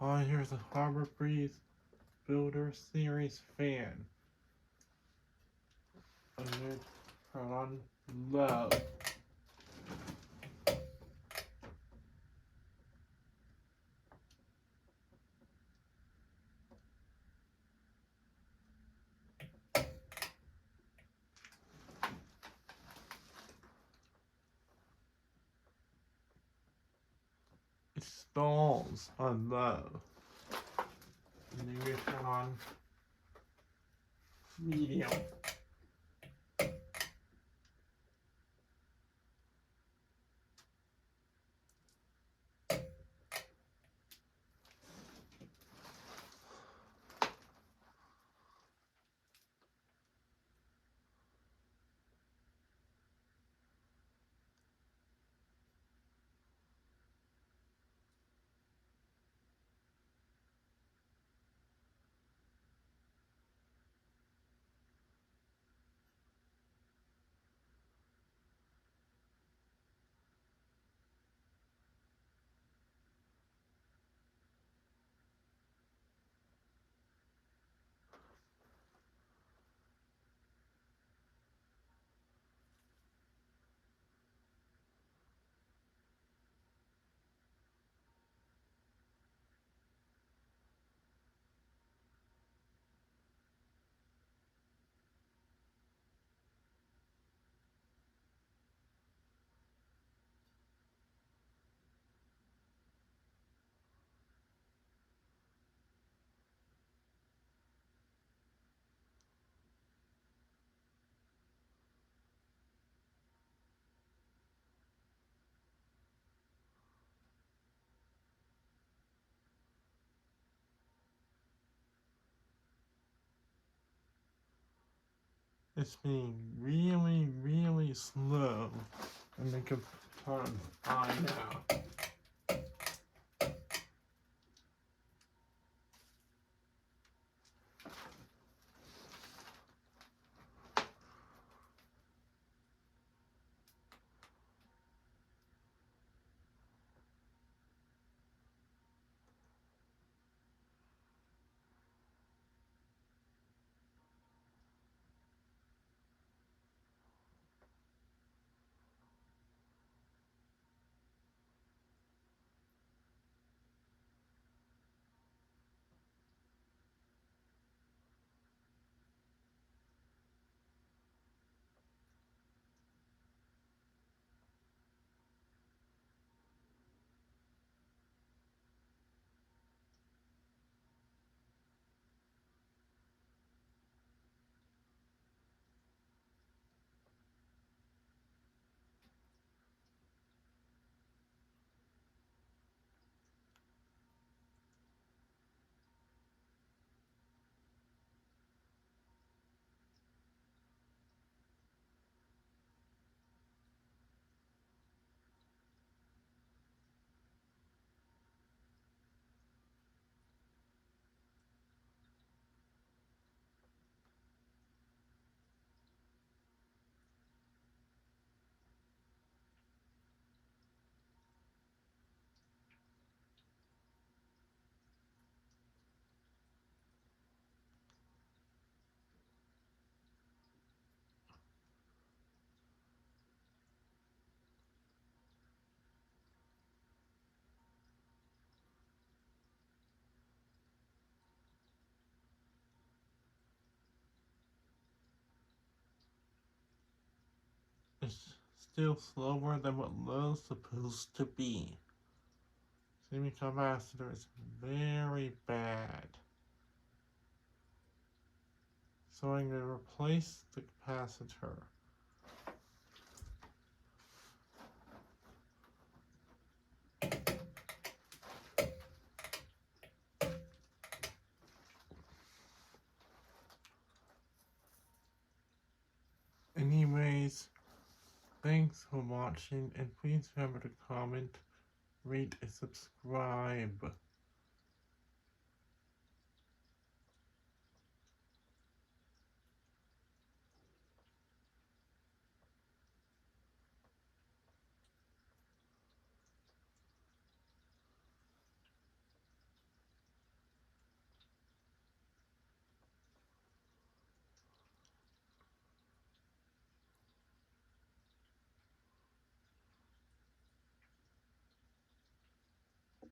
here's a Harbor Breeze Builder Series fan. I'm going to turn on low. It stalls on low. And then we turn on medium. It's being really, really slow. And they can turn on now. It's still slower than what low's supposed to be. Semi-capacitor is very bad. So I'm going to replace the capacitor. Anyways, thanks for watching, and please remember to comment, rate, and subscribe.